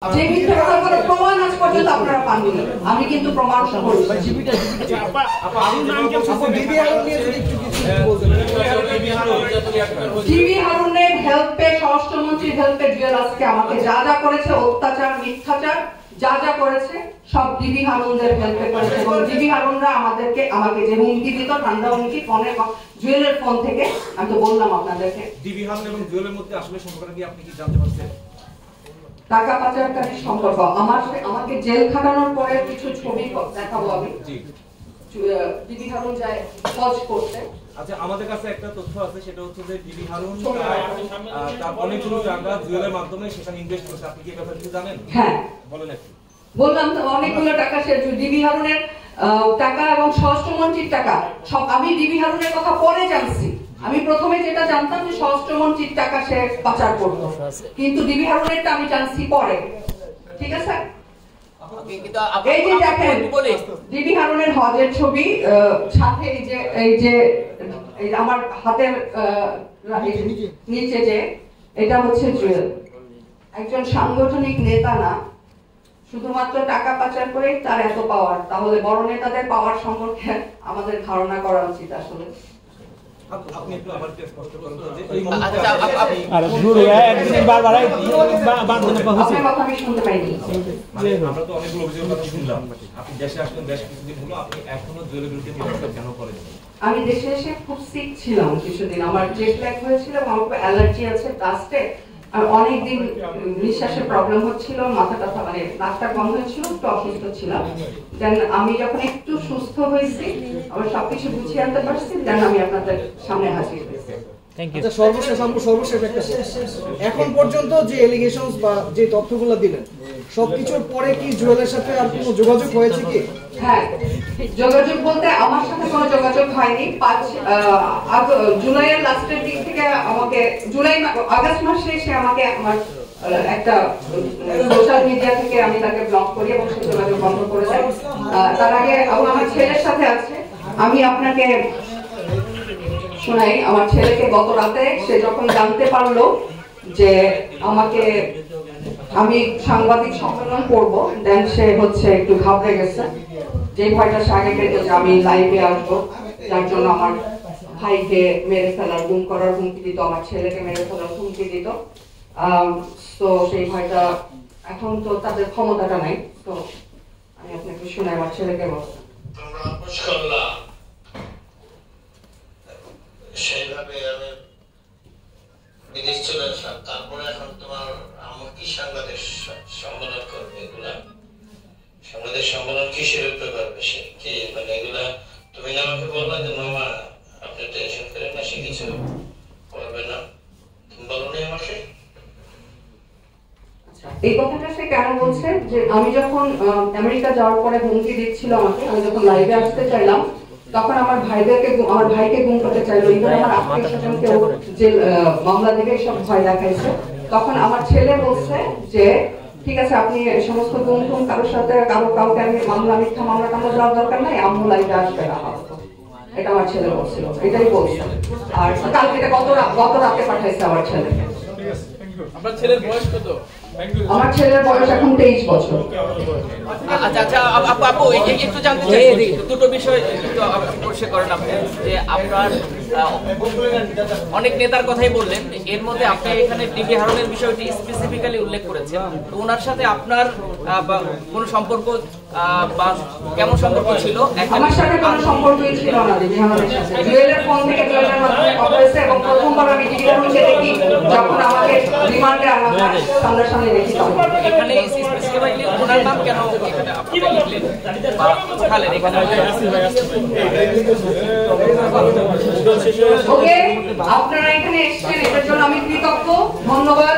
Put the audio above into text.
যে মিথ্যা কথা বলে প্রমাণ আজ পর্যন্ত আপনারা পাননি। আমি কিন্তু প্রমাণ সহ ডিবি হারুনের হেল্পে, স্বরাষ্ট্রমন্ত্রীর হেল্পে জুয়েল আজকে আমাকে যা যা করেছে, অত্যাচার, মিথ্যাচার যা যা করেছে সব ডিবি হারুনদের হেল্পে করেছে। এবং ডিবি হারুনরা আমাকে যে হুমকি দিত, ঠান্ডা হুমকি ফোনে, জুয়েলের ফোন থেকে, আমি তো বললাম আপনাদেরকে। ডিবি হারুন এবং জুয়েলের মধ্যে আসলে সম্পর্কটা কি আপনি কি জানতে পারছেন? টাকা পাচারকারীর সম্পর্ক। আমাকে জেল খাটানোর পরে কিছু ছবি দেখাবো আমি। ডিবি হারুন যায় হজ করতে। আচ্ছা, আমাদের কাছে একটা তথ্য আছে, সেটা হচ্ছে যে ডিবি হারুন তার অনেকগুলো টাকা জুয়েলের মাধ্যমে সেখানে ইনভেস্ট করেছে। আপনি কি এই ব্যাপারে কিছু জানেন? হ্যাঁ, বলেন একটু। বললাম তো অনেকগুলো টাকা সে ডিবি হারুনের টাকা এবং স্বরাষ্ট্রমন্ত্রীর টাকা সব। আমি ডিবি হারুনের কথা পরে জানছি। আমি প্রথমে যেটা জানতাম যে স্বরাষ্ট্রমন্ত্রীর টাকা সে পাচার করত, কিন্তু ডিবি হারুনেরটা আমি জানছি পরে। ঠিক আছে, এই যে দেখেন ডিবি হারুনের হজের ছবি, সাথে এই যে আমার হাতের নিচে যে এটা হচ্ছে জুয়েল। একজন সাংগঠনিক নেতা না, শুধুমাত্র টাকা পাচার করেই তার এত পাওয়ার। তাহলে বড় নেতাদের পাওয়ার সম্পর্কে আমাদের ধারণা করা উচিত আসলে। আপনি একটু আমাকে স্পষ্ট করুন যে এই কথা আমি শুনতে পাইনি। আমরা তো অনেকগুলো অভিযোগের কথা শুনলাম। আপনি দেশে আসলেন বেশ কিছুদিন হলো, আপনি এখনো জেলের বিরুদ্ধে নিরাপত্তা কেন করেন? আমি দেশে এসে খুব সিক ছিলাম কিছুদিন। আমার জেট ল্যাগ হয়েছিল, আমার খুব অ্যালার্জি আছে ডাস্টে, আর অনেকদিন নিঃশ্বাসের প্রবলেম হচ্ছিল, মাথা টাথা মানে নাকটা বন্ধ হয়েছিল, একটু অসুস্থ ছিলাম। দেন আমি যখন একটু সুস্থ হয়েছি, আমার সবকিছু গুছিয়ে আনতে পারছি, দেন আমি আপনাদের সামনে হাজির হয়েছি। আচ্ছা, সর্বশেষ একটা এখন পর্যন্ত যে এলিগেশনস বা যে তথ্যগুলো দিলেন, সবকিছুর পরে কি জুয়েলের সাথে আর কোনো যোগাযোগ হয়েছে কি? হ্যাঁ, যোগাযোগ বলতে আমার সাথে কোনো যোগাযোগ হয়নি। জুলাইয়ের লাস্টের দিক থেকে আমাকে, আগস্ট মাসে সে আমাকে আমার একটা সোশ্যাল মিডিয়া থেকে আমি তাকে ব্লক করি এবং সে যোগাযোগ বন্ধ করে দেয়। তার আগে আমার ছেলের সাথে আছে, আমি আপনাকে শোনাই। আমার ছেলেকে গত রাতে সে যখন জানতে পারলো যে আমি সাংবাদিক সম্মেলন করবো, দেন সে একটু ঘাবড়ে গেছে। যে ভয়টা সে আগে পেত যে আমি লাইভে আসবো, যার জন্য আমার ভাইকে মেরে ফেলার, গুম করার হুমকি দিত, আমার ছেলেকে মেরে ফেলার হুমকি দিত। তো সেই ভয়টা, এখন তো তাদের ক্ষমতাটা নাই। তো আমি আপনাকে শুনে আমার ছেলেকে বলছি, সেইভাবে আমি বিদেশ চলে আসলাম। তারপরে এখন তোমার আমার কি সাংবাদিক সম্মেলন করবে? এগুলা সাংবাদিক সম্মেলন কিসের উপরে করবে? সে কি মানে এগুলা তুমি না আমাকে বলবা যে মামা আপনি টেনশন করেন না, সে কিছু করবে না? তুমি বলো না আমাকে। এই কথাটা সে কেন বলছে? যে আমি যখন আমেরিকা যাওয়ার পরে হুমকি দিচ্ছিল আমাকে, আমি যখন লাইভে আসতে চাইলাম, তখন আমার ভাইকে গুম করতে চাইলো, ইভেন আমার আত্মীয় স্বজনকে যে মামলা দিবে সব ভয় দেখাইছে। তখন আমার ছেলে বলছে যে ঠিক আছে, আপনি সমস্ত গুম টুম কারোর সাথে কাউকে আমি মিথ্যা মামলা টামলা দেওয়ার দরকার নাই, আম্মু লাইভে আসবে না। এটা আমার ছেলে বলছিল, এটাই বলছে। আর কালকে গত রাতে পাঠাইছে আমার ছেলেকে। আপনার ছেলের বয়স কত? আমার ছেলের বয়স এখন 23 বছর। আচ্ছা আপু একটু জানতে চাই দুটো বিষয় একটু পরিষ্কার করেন আপনি, যে আপনার অনেক নেতার কথাই বললেন, এর মধ্যে আপনি এখানে ডিবি হারুনের বিষয়টি স্পেসিফিক্যালি উল্লেখ করেছেন। তো ওনার সাথে আপনার কোন সম্পর্ক বা কেমন সম্পর্ক ছিল? আমার সাথে কোনো সম্পর্কই ছিল না ডিবি হারুনের সাথে। জুয়েলের ফোন থেকে জুয়েলের মাধ্যমে কথা হয়েছে, এবং প্রথমবার আমি ডিবি হারুনকে দেখি যখন আমাকে রিমান্ডে আনা হয়, সামনাসামনি দেখি। এখানে স্পেসিফিক্যালি ওনার নাম কেন এখানে আপনি লিখলেন বা উঠালেন এখানে? ওকে, আপনারা এখানে এসেছেন, এটার জন্য আমি কৃতজ্ঞ, ধন্যবাদ।